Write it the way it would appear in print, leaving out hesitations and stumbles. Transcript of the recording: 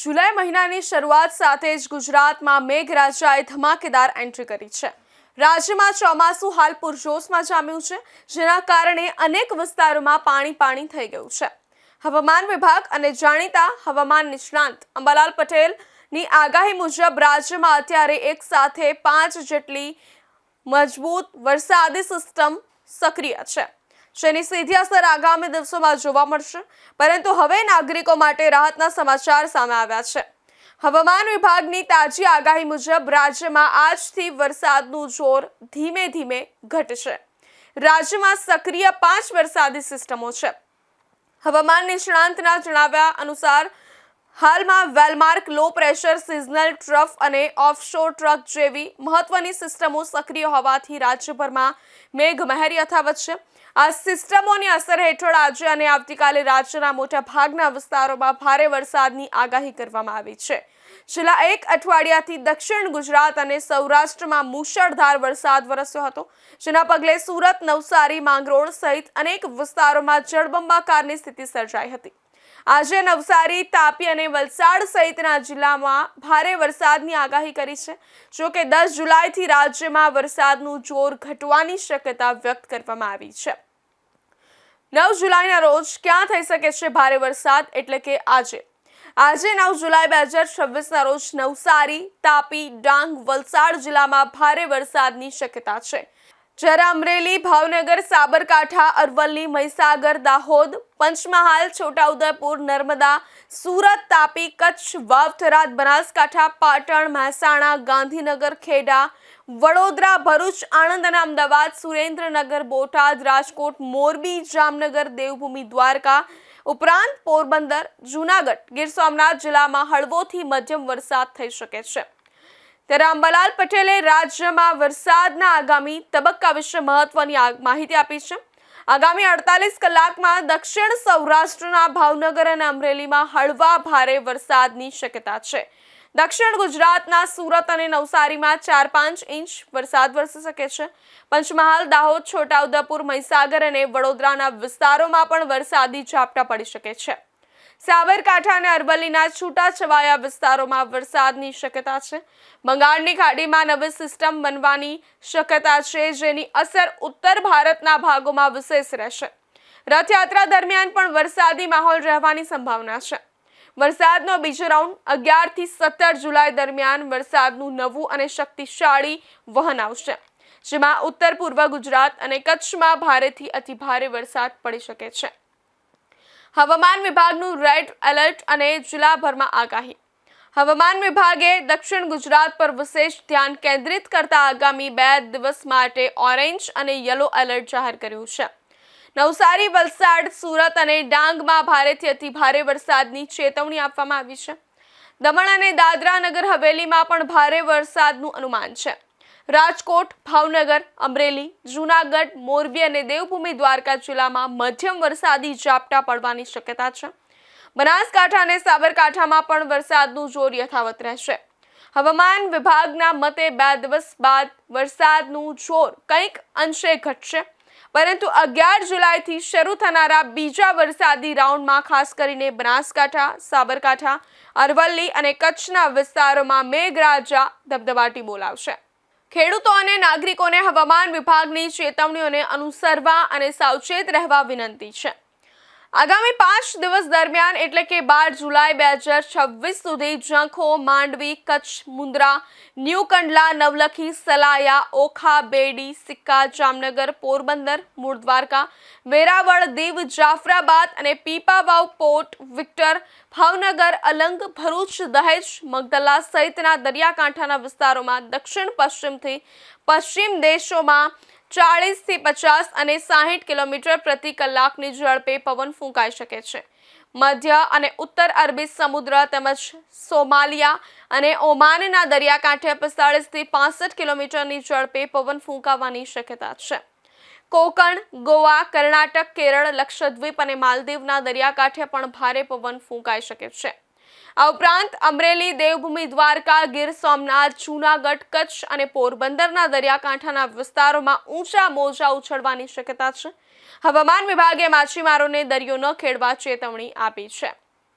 જુલાઈ મહિનાની શરૂઆત સાથે જ ગુજરાતમાં મેઘરાજાએ ધમાકેદાર એન્ટ્રી કરી છે। રાજ્યમાં ચોમાસું હાલ પૂરજોશમાં જામ્યું છે, જેના કારણે અનેક વિસ્તારોમાં પાણી થઈ ગયું છે। હવામાન વિભાગ અને જાણીતા હવામાન નિષ્ણાંત અંબાલાલ પટેલની આગાહી મુજબ રાજ્યમાં અત્યારે એક સાથે 5 જેટલી મજબૂત વરસાદી સિસ્ટમ સક્રિય છે, જેની સીધી અસર આગામી દિવસોમાં જોવા મળશે। પરંતુ હવે નાગરિકો માટે રાહતના સમાચાર સામે આવ્યા છે। હવામાન વિભાગની તાજી આગાહી મુજબ રાજ્યમાં આજથી વરસાદનું જોર ધીમે ધીમે ઘટશે। રાજ્યમાં સક્રિય 5 વરસાદી સિસ્ટમો છે। હવામાન નિષ્ણાંતના જણાવ્યા અનુસાર હાલમાં well mark, low pressure, seasonal trough અને ઓફશોર ટ્રક જેવી મહત્વની સિસ્ટમો સક્રિય હોવાથી રાજ્યભરમાં મેઘમહેર યથાવત છે। આ સિસ્ટમોની અસર હેઠળ આજે અને આવતીકાલે રાજ્યના મોટા ભાગના વિસ્તારોમાં ભારે વરસાદની આગાહી કરવામાં આવી છે। છેલ્લા એક અઠવાડિયાથી દક્ષિણ ગુજરાત અને સૌરાષ્ટ્રમાં મુશળધાર વરસાદ વરસ્યો હતો, જેના પગલે સુરત, નવસારી, માંગરોળ સહિત અનેક વિસ્તારોમાં જળબંબાકારની સ્થિતિ સર્જાઈ હતી। આજે નવસારી, તાપી અને વલસાડ સહિતના જિલ્લામાં ભારે વરસાદની આગાહી કરી છે। જો કે 10 જુલાઈથી રાજ્યમાં વરસાદનું જોર ઘટવાની શક્યતા વ્યક્ત કરવામાં આવી છે। 9 જુલાઈના રોજ ક્યાં થઈ શકે છે ભારે વરસાદ, એટલે કે આજે 9 જુલાઈ 2026ના રોજ નવસારી, તાપી, ડાંગ, વલસાડ જિલ્લામાં ભારે વરસાદની શક્યતા છે। જ્યારે અમરેલી, ભાવનગર, સાબરકાંઠા, અરવલ્લી, મહીસાગર, દાહોદ, પંચમહાલ, છોટાઉદેપુર, નર્મદા, સુરત, તાપી, કચ્છ, વાવ, થરાદ, બનાસકાંઠા, પાટણ, મહેસાણા, ગાંધીનગર, ખેડા, વડોદરા, ભરૂચ, આણંદ અને અમદાવાદ, સુરેન્દ્રનગર, બોટાદ, રાજકોટ, મોરબી, જામનગર, દેવભૂમિ, દ્વારકા ઉપરાંત પોરબંદર, જૂનાગઢ, ગીર સોમનાથ જિલ્લામાં હળવોથી મધ્યમ વરસાદ થઈ શકે છે। ત્યારે અંબાલાલ પટેલે રાજ્યમાં વરસાદના આગામી તબક્કા વિશે મહત્વની માહિતી આપી છે। આગામી 48 કલાકમાં દક્ષિણ સૌરાષ્ટ્રના ભાવનગર અને અમરેલીમાં હળવા ભારે વરસાદની શક્યતા છે। દક્ષિણ ગુજરાતના સુરત અને નવસારીમાં 4-5 ઇંચ વરસાદ વરસી શકે છે। પંચમહાલ, દાહોદ, છોટાઉદેપુર, મહીસાગર અને વડોદરાના વિસ્તારોમાં પણ વરસાદી ઝાપટા પડી શકે છે। સાબરકાંઠા અને અરવલ્લીના છૂટાછવાયા વિસ્તારોમાં વરસાદની શક્યતા છે। બંગાળની ખાડીમાં નવી સિસ્ટમ બનવાની શક્યતા છે, જેની અસર ઉત્તર ભારતના ભાગોમાં વિશેષ રહેશે। રથયાત્રા દરમિયાન પણ વરસાદી માહોલ રહેવાની સંભાવના છે। વરસાદનો બીજો રાઉન્ડ 11 થી 17 જુલાઈ દરમિયાન વરસાદનું નવું અને શક્તિશાળી વહન આવશે, જેમાં ઉત્તર પૂર્વ ગુજરાત અને કચ્છમાં ભારેથી અતિભારે વરસાદ પડી શકે છે। હવામાન વિભાગનું રેડ એલર્ટ અને જિલ્લાભરમાં આગાહી। હવામાન વિભાગે દક્ષિણ ગુજરાત પર વિશેષ ધ્યાન કેન્દ્રિત કરતા આગામી 2 દિવસ માટે ઓરેન્જ અને યલો એલર્ટ જાહેર કર્યું છે। નવસારી, વલસાડ, સુરત અને ડાંગમાં ભારેથી અતિભારે વરસાદની ચેતવણી આપવામાં આવી છે। દમણ અને દાદરા નગર હવેલીમાં પણ ભારે વરસાદનું અનુમાન છે। રાજકોટ, ભાવનગર, અમરેલી, જૂનાગઢ, મોરબી અને દેવભૂમિ દ્વારકા જિલ્લામાં મધ્યમ વરસાદી ઝાપટા પડવાની શક્યતા છે। બનાસકાંઠા અને સાબરકાંઠામાં પણ વરસાદનું જોર યથાવત રહેશે। હવામાન વિભાગના મતે 2 દિવસ બાદ વરસાદનું જોર કંઈક અંશે ઘટશે, પરંતુ 11 જુલાઈથી શરૂ થનારા બીજા વરસાદી રાઉન્ડમાં ખાસ કરીને બનાસકાંઠા, સાબરકાંઠા, અરવલ્લી અને કચ્છના વિસ્તારોમાં મેઘરાજા ધબધબાટી બોલાવશે। ખેડૂતો અને નાગરિકોને હવામાન વિભાગની ચેતવણીઓને અનુસરવા અને સાવચેત રહેવા વિનંતી છે। આગામી 5 દિવસ દરમિયાન એટલે કે 12 જુલાઈ 2026 સુધી ઝંખો, માંડવી, કચ્છ, મુન્દ્રા, ન્યૂ કંડલા, નવલખી, સલાયા, ઓખા, બેડી, સિક્કા, જામનગર, પોરબંદર, મૂળ દ્વારકા, વેરાવળ, દીવ, જાફરાબાદ અને પીપાવાવ, પોર્ટ વિક્ટર, ભાવનગર, અલંગ, ભરૂચ, દહેજ, મગદલા સહિતના દરિયાકાંઠાના વિસ્તારોમાં દક્ષિણ પશ્ચિમથી પશ્ચિમ દેશોમાં 40 થી 50 અને 60 કિલોમીટર પ્રતિ કલાકની ઝડપે પવન ફૂંકાઈ શકે છે। મધ્ય અને ઉત્તર અરબી સમુદ્ર તેમજ સોમાલિયા અને ઓમાનના દરિયાકાંઠે 45 થી 65 કિલોમીટરની ઝડપે પવન ફૂંકાવાની શક્યતા છે। કોકણ, ગોવા, કર્ણાટક, કેરળ, લક્ષદ્વીપ અને માલદીવના દરિયાકાંઠે પણ ભારે પવન ફૂંકાઈ શકે છે। આ ઉપરાંત અમરેલી, દેવભૂમિ, દ્વારકા, ગીર સોમનાથ, જૂનાગઢ, કચ્છ અને પોરબંદરના દરિયાકાંઠાના વિસ્તારોમાં ઊંચા મોજા ઉછળવાની શક્યતા છે। હવામાન વિભાગે માછીમારોને દરિયો ન ખેડવા ચેતવણી આપી છે।